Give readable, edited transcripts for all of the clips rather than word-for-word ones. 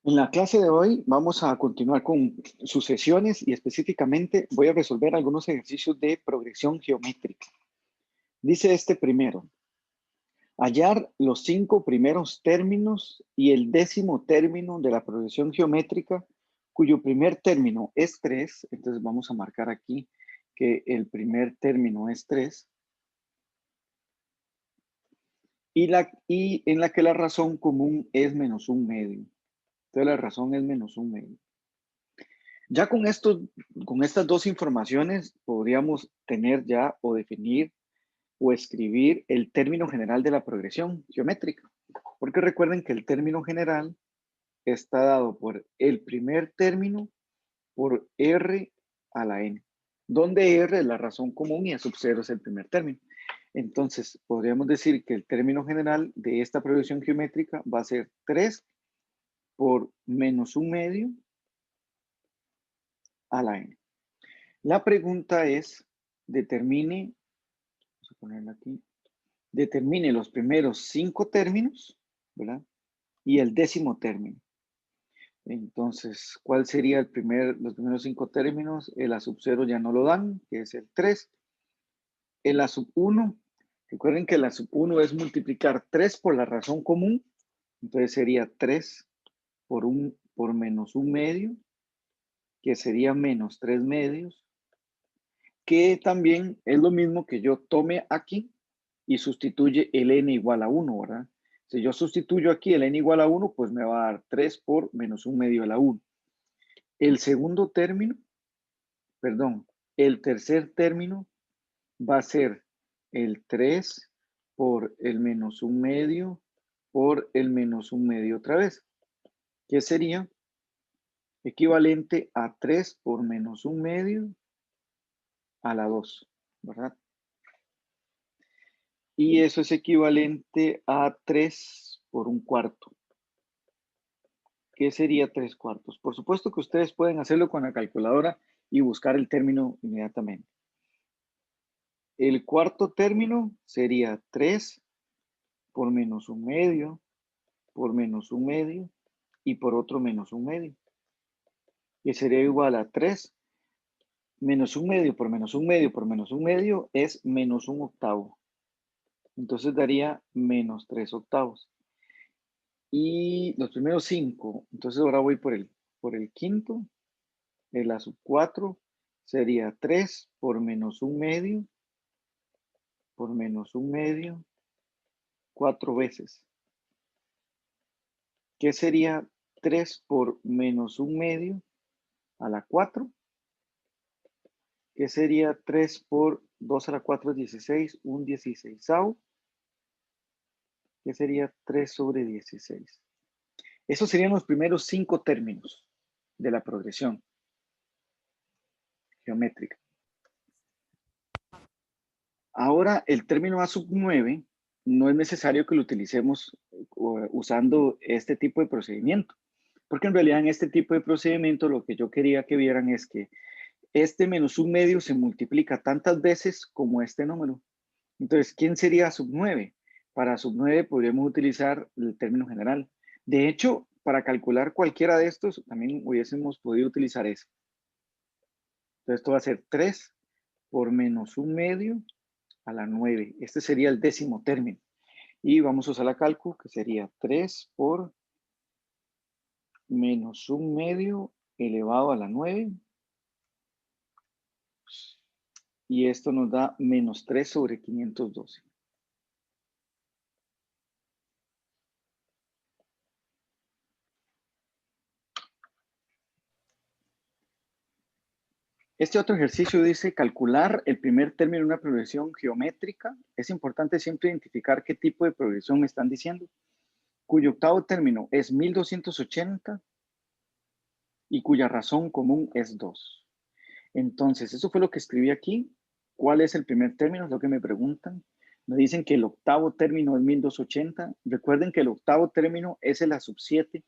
En la clase de hoy vamos a continuar con sucesiones y específicamente voy a resolver algunos ejercicios de progresión geométrica. Dice este primero, hallar los 5 primeros términos y el 10º término de la progresión geométrica, cuyo primer término es 3. Entonces vamos a marcar aquí que el primer término es 3. Y en la que la razón común es menos un medio. Entonces la razón es menos un medio. Ya con estas dos informaciones podríamos tener ya o definir o escribir el término general de la progresión geométrica. Porque recuerden que el término general está dado por el primer término por R a la N, donde R es la razón común y A sub 0 es el primer término. Entonces, podríamos decir que el término general de esta progresión geométrica va a ser 3 por menos un medio a la N. La pregunta es, determine, vamos a ponerla aquí, determine los primeros 5 términos, ¿verdad? Y el 10º término. Entonces, ¿cuál sería los primeros 5 términos? El A sub 0 ya no lo dan, que es el 3. El A sub 1, recuerden que el A sub 1 es multiplicar 3 por la razón común, entonces sería 3 por menos un medio, que sería menos 3 medios, que también es lo mismo que yo tome aquí y sustituye el n igual a 1, ¿verdad? Si yo sustituyo aquí el n igual a 1, pues me va a dar 3 por menos un medio a la 1. El segundo término, perdón, el tercer término va a ser el 3 por el menos un medio por el menos un medio otra vez, que sería equivalente a 3 por menos un medio a la 2, ¿verdad? Y eso es equivalente a 3 por un cuarto. ¿Qué sería 3/4? Por supuesto que ustedes pueden hacerlo con la calculadora y buscar el término inmediatamente. El cuarto término sería 3 por menos un medio, por menos un medio y por otro menos un medio, que sería igual a 3 menos un medio por menos un medio por menos un medio es menos un octavo. Entonces daría menos 3 octavos. Y los primeros 5, entonces ahora voy por el quinto. El A sub 4 sería 3 por menos un medio por menos un medio 4 veces. ¿Qué sería 3 por menos un medio a la 4? ¿Qué sería 3 por 2 a la 4 es 16, un 16avo? ¿Qué sería 3 sobre 16? Esos serían los primeros 5 términos de la progresión geométrica. Ahora, el término A sub 9 no es necesario que lo utilicemos usando este tipo de procedimiento, porque en realidad en este tipo de procedimiento lo que yo quería que vieran es que este menos un medio se multiplica tantas veces como este número. Entonces, ¿quién sería A sub 9? Para sub 9 podríamos utilizar el término general. De hecho, para calcular cualquiera de estos, también hubiésemos podido utilizar ese. Entonces, esto va a ser 3 por menos un medio a la 9. Este sería el 10º término. Y vamos a usar la cálculo, que sería 3 por menos un medio elevado a la 9. Y esto nos da menos 3 sobre 512. Este otro ejercicio dice calcular el primer término de una progresión geométrica. Es importante siempre identificar qué tipo de progresión me están diciendo. Cuyo octavo término es 1280 y cuya razón común es 2. Entonces, eso fue lo que escribí aquí. ¿Cuál es el primer término? Es lo que me preguntan. Me dicen que el octavo término es 1280. Recuerden que el octavo término es el A sub 7,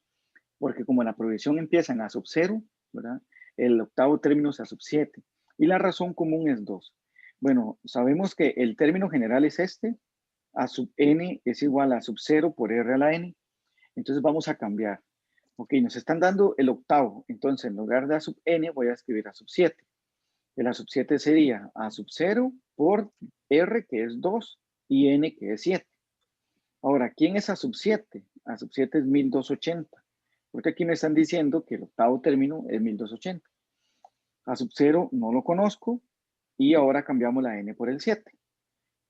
porque como la progresión empieza en A sub 0, ¿verdad? El octavo término es A sub 7. Y la razón común es 2. Bueno, sabemos que el término general es este. A sub n es igual a sub 0 por r a la n. Entonces vamos a cambiar. Ok, nos están dando el octavo. Entonces, en lugar de a sub n, voy a escribir a sub 7. El a sub 7 sería a sub 0 por r, que es 2, y n, que es 7. Ahora, ¿quién es a sub 7? A sub 7 es 1280. Porque aquí me están diciendo que el octavo término es 1280. A sub 0 no lo conozco. Y ahora cambiamos la n por el 7.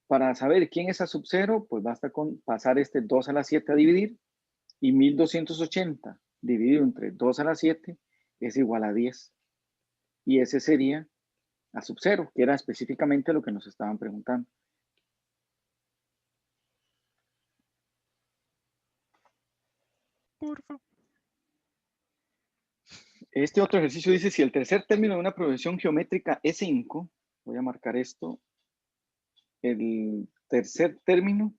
Para saber quién es a sub 0, pues basta con pasar este 2 a la 7 a dividir. Y 1280 dividido entre 2 a la 7 es igual a 10. Y ese sería a sub 0, que era específicamente lo que nos estaban preguntando. Porfa. Este otro ejercicio dice, si el tercer término de una progresión geométrica es 5, voy a marcar esto, el tercer término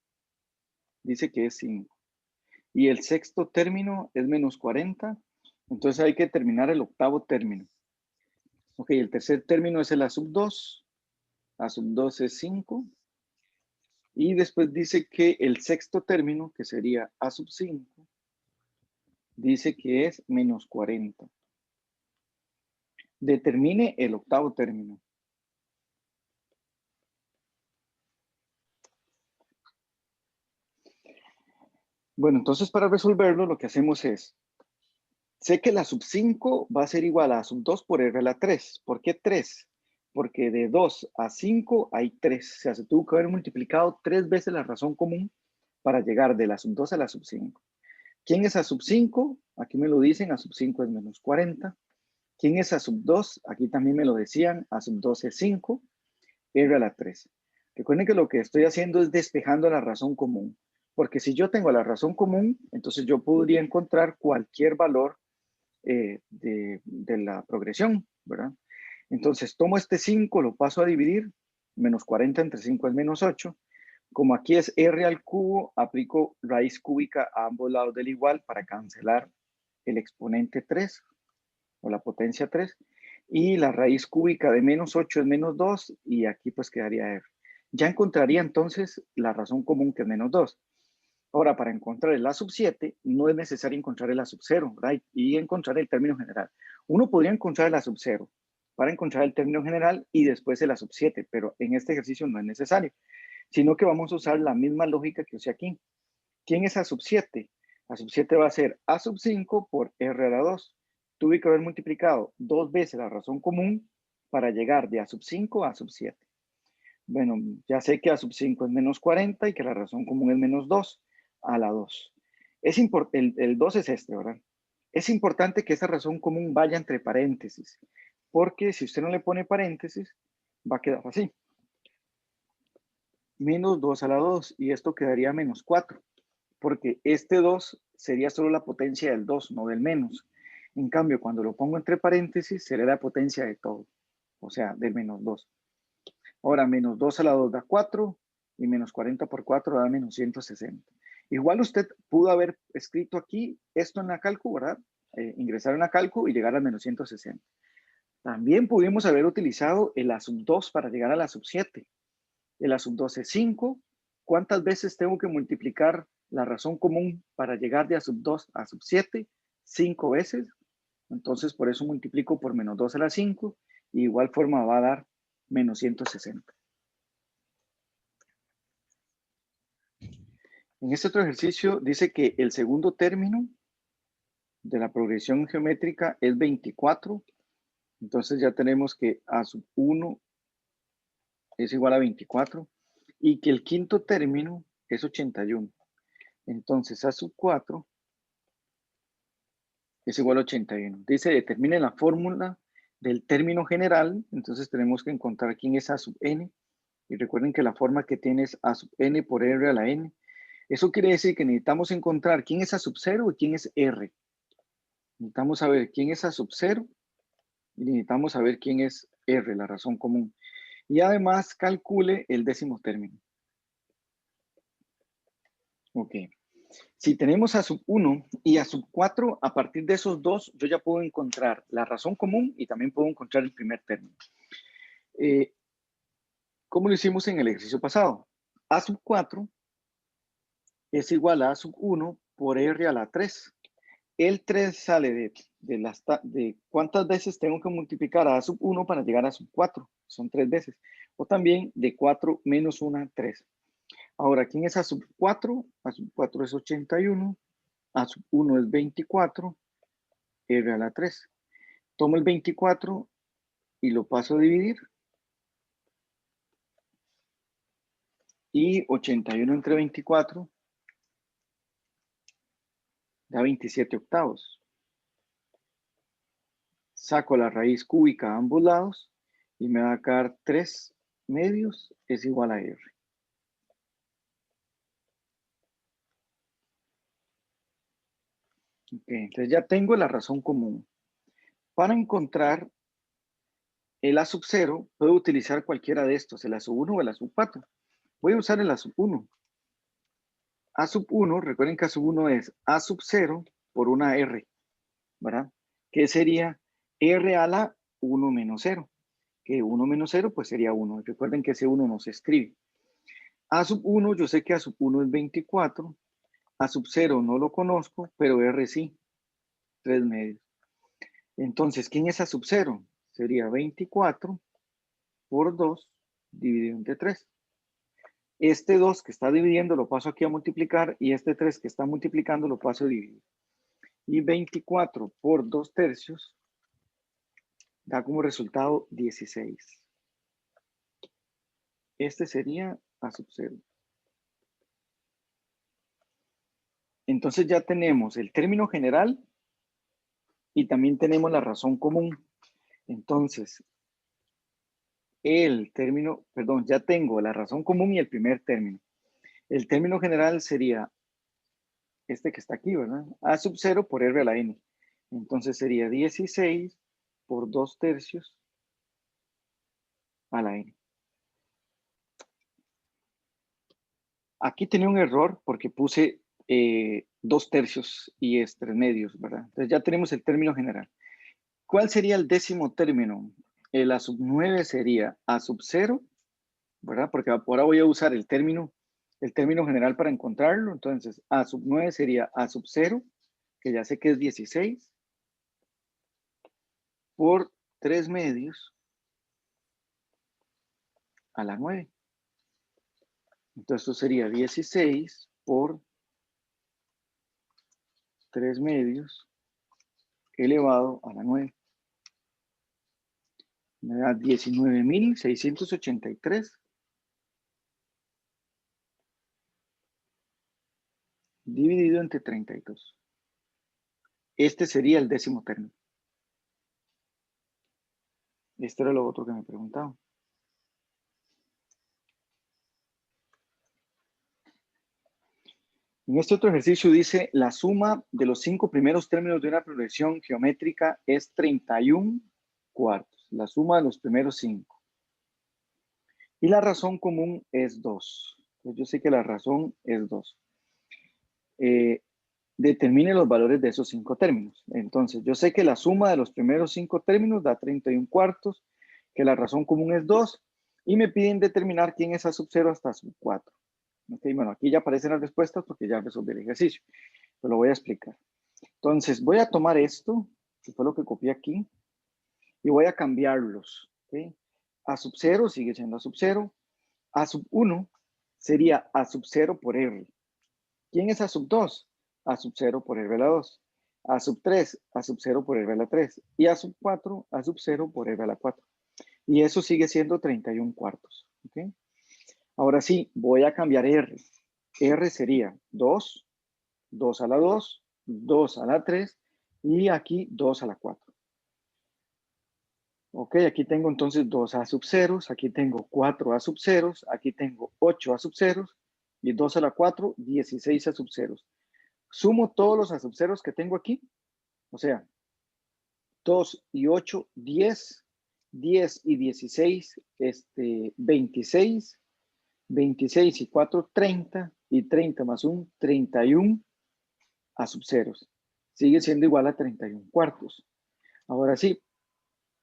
dice que es 5. Y el sexto término es menos 40, entonces hay que terminar el octavo término. Ok, el tercer término es el a sub 2, a sub 2 es 5, y después dice que el sexto término, que sería a sub 5, dice que es menos 40. Determine el octavo término. Bueno, entonces para resolverlo lo que hacemos es, sé que la sub 5 va a ser igual a sub 2 por r a la 3. ¿Por qué 3? Porque de 2 a 5 hay 3. O sea, se tuvo que haber multiplicado 3 veces la razón común para llegar de la sub 2 a la sub 5. ¿Quién es a sub 5? Aquí me lo dicen, a sub 5 es menos 40. ¿Quién es a sub 2? Aquí también me lo decían, a sub 2 es 5, r a la 3. Recuerden que lo que estoy haciendo es despejando la razón común. Porque si yo tengo la razón común, entonces yo podría encontrar cualquier valor de la progresión, ¿verdad? Entonces tomo este 5, lo paso a dividir, menos 40 entre 5 es menos 8. Como aquí es r al cubo, aplico raíz cúbica a ambos lados del igual para cancelar el exponente 3 o la potencia 3. Y la raíz cúbica de menos 8 es menos 2 y aquí pues quedaría r. Ya encontraría entonces la razón común que es menos 2. Ahora, para encontrar el a sub 7, no es necesario encontrar el a sub 0, ¿verdad? Y encontrar el término general. Uno podría encontrar el a sub 0 para encontrar el término general y después el a sub 7, pero en este ejercicio no es necesario, sino que vamos a usar la misma lógica que usé aquí. ¿Quién es a sub 7? A sub 7 va a ser a sub 5 por r a la 2. Tuve que haber multiplicado 2 veces la razón común para llegar de a sub 5 a sub 7. Bueno, ya sé que a sub 5 es menos 40 y que la razón común es menos 2 a la 2. El 2 es este, ¿verdad? Es importante que esa razón común vaya entre paréntesis, porque si usted no le pone paréntesis, va a quedar así. Menos 2 a la 2, y esto quedaría menos 4, porque este 2 sería solo la potencia del 2, no del menos. En cambio, cuando lo pongo entre paréntesis, sería la potencia de todo, o sea, del menos 2. Ahora, menos 2 a la 2 da 4 y menos 40 por 4 da menos 160. Igual usted pudo haber escrito aquí esto en la calcu, ¿verdad? Ingresar en la calcu y llegar a menos 160. También pudimos haber utilizado el a sub 2 para llegar a la sub 7. El a sub 2 es 5. ¿Cuántas veces tengo que multiplicar la razón común para llegar de a sub 2 a sub 7? 5 veces. Entonces, por eso multiplico por menos 2 a la 5. Y de igual forma va a dar menos 160. En este otro ejercicio dice que el segundo término de la progresión geométrica es 24. Entonces ya tenemos que a sub 1 es igual a 24 y que el quinto término es 81. Entonces a sub 4 es igual a 81. Dice, determine la fórmula del término general. Entonces tenemos que encontrar quién es a sub n. Y recuerden que la forma que tiene es a sub n por r a la n. Eso quiere decir que necesitamos encontrar quién es a sub 0 y quién es r. Necesitamos saber quién es a sub 0 y necesitamos saber quién es r, la razón común. Y además calcule el décimo término. Ok. Si tenemos a sub 1 y a sub 4, a partir de esos dos, yo ya puedo encontrar la razón común y también puedo encontrar el primer término. ¿Cómo lo hicimos en el ejercicio pasado? A sub 4 es igual a sub 1 por r a la 3. el 3 sale de cuántas veces tengo que multiplicar a sub 1 para llegar a sub 4. Son 3 veces. O también de 4 menos 1, 3. Ahora, aquí en esa sub 4, a sub 4 es 81, a sub 1 es 24, R a la 3. Tomo el 24 y lo paso a dividir. Y 81 entre 24 da 27 octavos. Saco la raíz cúbica a ambos lados y me va a quedar 3 medios es igual a R. Okay, entonces ya tengo la razón común. Para encontrar el A sub 0, puedo utilizar cualquiera de estos, el A sub 1 o el A sub 4. Voy a usar el A sub 1. A sub 1, recuerden que A sub 1 es A sub 0 por una R, ¿verdad? Que sería R a la 1 menos 0. Que 1 menos 0 pues sería 1. Recuerden que ese 1 no se escribe. A sub 1, yo sé que A sub 1 es 24. A sub 0 no lo conozco, pero R sí, 3 medios. Entonces, ¿quién es A sub 0? Sería 24 por 2 dividido entre 3. Este 2 que está dividiendo lo paso aquí a multiplicar y este 3 que está multiplicando lo paso a dividir. Y 24 por 2 tercios da como resultado 16. Este sería A sub 0. Entonces ya tenemos el término general y también tenemos la razón común. Entonces, ya tengo la razón común y el primer término. El término general sería este que está aquí, ¿verdad? A sub 0 por R a la N. Entonces sería 16 por 2 tercios a la N. Aquí tenía un error porque puse 2 tercios y es 3 medios, ¿verdad? Entonces ya tenemos el término general. ¿Cuál sería el décimo término? El A sub 9 sería A sub 0, ¿verdad? Porque ahora voy a usar el término general para encontrarlo. Entonces, A sub 9 sería A sub 0, que ya sé que es 16, por 3 medios a la 9. Entonces, esto sería 16 por 3 medios elevado a la 9. Me da 19.683 dividido entre 32. Este sería el décimo término. Esto era lo otro que me preguntaba. En este otro ejercicio dice, la suma de los 5 primeros términos de una progresión geométrica es 31 cuartos. La suma de los primeros 5. Y la razón común es 2. Entonces yo sé que la razón es 2. Determine los valores de esos 5 términos. Entonces yo sé que la suma de los primeros 5 términos da 31 cuartos, que la razón común es 2, y me piden determinar quién es A sub 0 hasta sub 4. Okay, bueno, aquí ya aparecen las respuestas porque ya resolví el ejercicio. Pero lo voy a explicar. Entonces, voy a tomar esto, que fue lo que copié aquí, y voy a cambiarlos. ¿Okay? A sub 0 sigue siendo A sub 0. A sub 1 sería A sub 0 por R. ¿Quién es A sub 2? A sub 0 por R a la 2. A sub 3, A sub 0 por R a la 3. Y A sub 4, A sub 0 por R a la 4. Y eso sigue siendo 31 cuartos. ¿Okay? Ahora sí, voy a cambiar R. R sería 2, 2 a la 2, 2 a la 3 y aquí 2 a la 4. Ok, aquí tengo entonces 2 A sub 0, aquí tengo 4 A sub 0, aquí tengo 8 A sub 0 y 2 a la 4, 16 A sub 0. Sumo todos los A sub 0 que tengo aquí, o sea, 2 y 8, 10, 10 y 16, 26, 26 y 4, 30, y 30 más 1, 31 A sub 0. Sigue siendo igual a 31 cuartos. Ahora sí,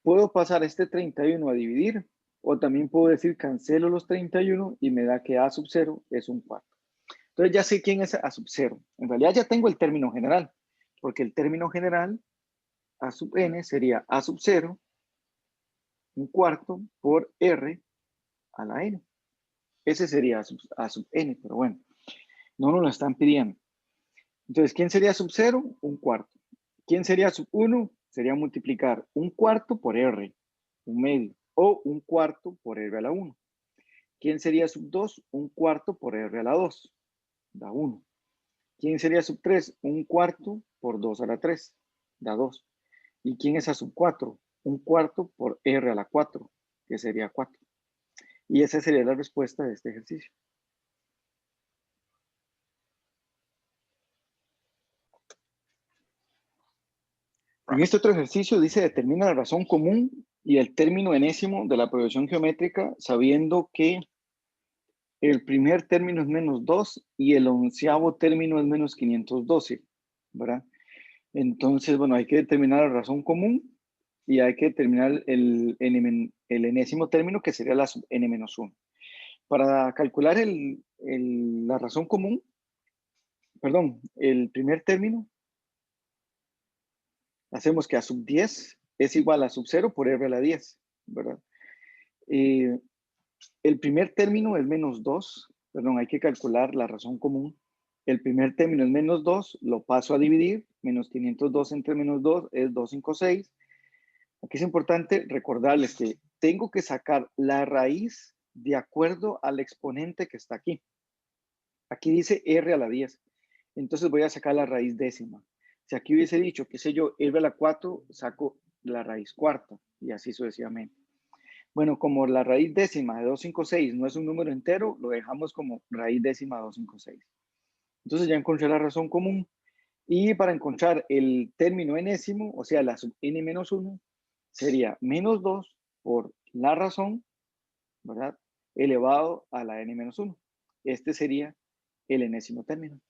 puedo pasar este 31 a dividir, o también puedo decir cancelo los 31 y me da que A sub 0 es un cuarto. Entonces ya sé quién es A sub 0. En realidad ya tengo el término general, porque el término general A sub n sería A sub 0, un cuarto, por R a la n. Ese sería A sub n, pero bueno, no nos lo están pidiendo. Entonces, ¿quién sería sub 0? Un cuarto. ¿Quién sería sub 1? Sería multiplicar un cuarto por R, un medio, o un cuarto por R a la 1. ¿Quién sería sub 2? Un cuarto por R a la 2, da 1. ¿Quién sería sub 3? Un cuarto por 2 a la 3, da 2. ¿Y quién es a sub 4? Un cuarto por R a la 4, que sería 4. Y esa sería la respuesta de este ejercicio. En este otro ejercicio dice determina la razón común y el término enésimo de la progresión geométrica sabiendo que el primer término es menos 2 y el onceavo término es menos 512, ¿verdad? Entonces, bueno, hay que determinar la razón común y hay que determinar el enésimo término que sería la sub n-1. Para calcular la razón común, perdón, el primer término, hacemos que a sub 10 es igual a sub 0 por r a la 10, ¿verdad? El primer término es menos 2, perdón, hay que calcular la razón común. El primer término es menos 2, lo paso a dividir, menos 502 entre menos 2 es 256. Aquí es importante recordarles que tengo que sacar la raíz de acuerdo al exponente que está aquí. Aquí dice r a la 10, entonces voy a sacar la raíz décima. Si aquí hubiese dicho, qué sé yo, r a la 4, saco la raíz cuarta y así sucesivamente. Bueno, como la raíz décima de 256 no es un número entero, lo dejamos como raíz décima de 256. Entonces ya encontré la razón común. Y para encontrar el término enésimo, o sea, la sub n-1, sería menos 2 por la razón, ¿verdad? Elevado a la n-1. Este sería el enésimo término.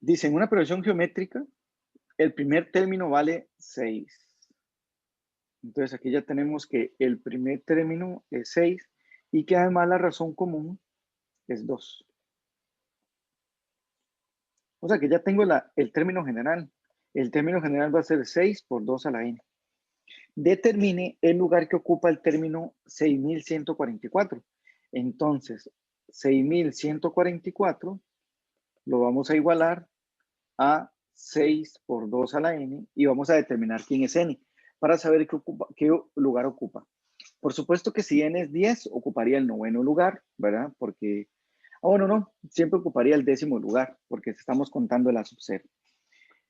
Dice, en una progresión geométrica, el primer término vale 6. Entonces aquí ya tenemos que el primer término es 6 y que además la razón común es 2. O sea que ya tengo el término general. El término general va a ser 6 por 2 a la n. Determine el lugar que ocupa el término 6144. Entonces, 6144 lo vamos a igualar a 6 por 2 a la n y vamos a determinar quién es n para saber qué lugar ocupa. Por supuesto que si n es 10, ocuparía el noveno lugar, ¿verdad? Porque, bueno, no, siempre ocuparía el décimo lugar porque estamos contando la sub 0.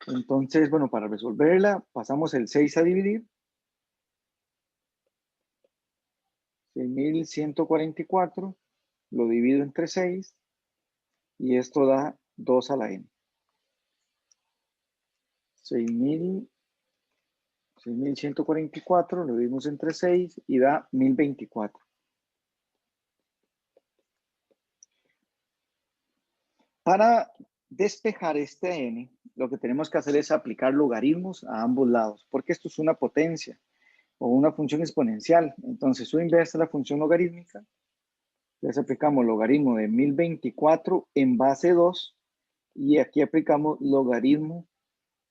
Entonces, bueno, para resolverla, pasamos el 6 a dividir. 6144 lo divido entre 6 y esto da 2 a la n. 6144 lo dividimos entre 6 y da 1024. Para despejar este n, lo que tenemos que hacer es aplicar logaritmos a ambos lados, porque esto es una potencia o una función exponencial. Entonces, su inversa es la función logarítmica. Les aplicamos logaritmo de 1024 en base 2 y aquí aplicamos logaritmo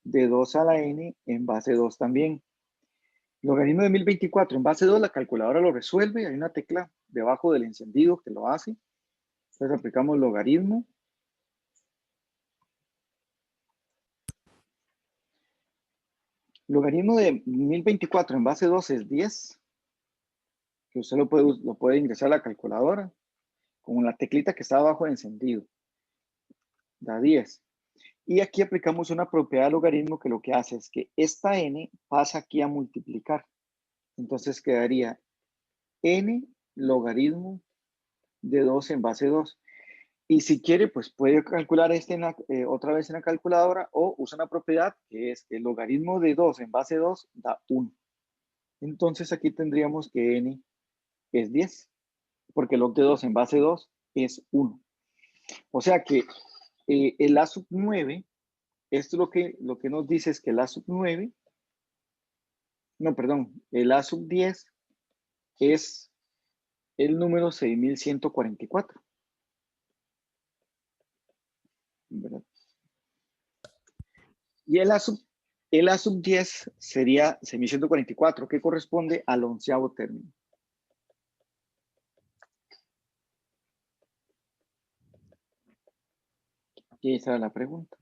de 2 a la n en base 2 también. Logaritmo de 1024 en base 2, la calculadora lo resuelve. Hay una tecla debajo del encendido que lo hace. Entonces aplicamos logaritmo. Logaritmo de 1024 en base 2 es 10. Que usted lo puede ingresar a la calculadora con la teclita que está abajo del encendido. Da 10. Y aquí aplicamos una propiedad de logaritmo que lo que hace es que esta n pasa aquí a multiplicar. Entonces quedaría n logaritmo de 2 en base 2. Y si quiere, pues puede calcular otra vez en la calculadora o usa una propiedad que es el logaritmo de 2 en base 2 da 1. Entonces aquí tendríamos que n es 10, porque log de 2 en base 2 es 1. O sea que el A sub 9, esto lo que nos dice es que el A sub 9, no, perdón, el A sub 10 es el número 6144. ¿verdad? Y el A sub 10 sería 6144, que corresponde al 11º término. Y esa es la pregunta.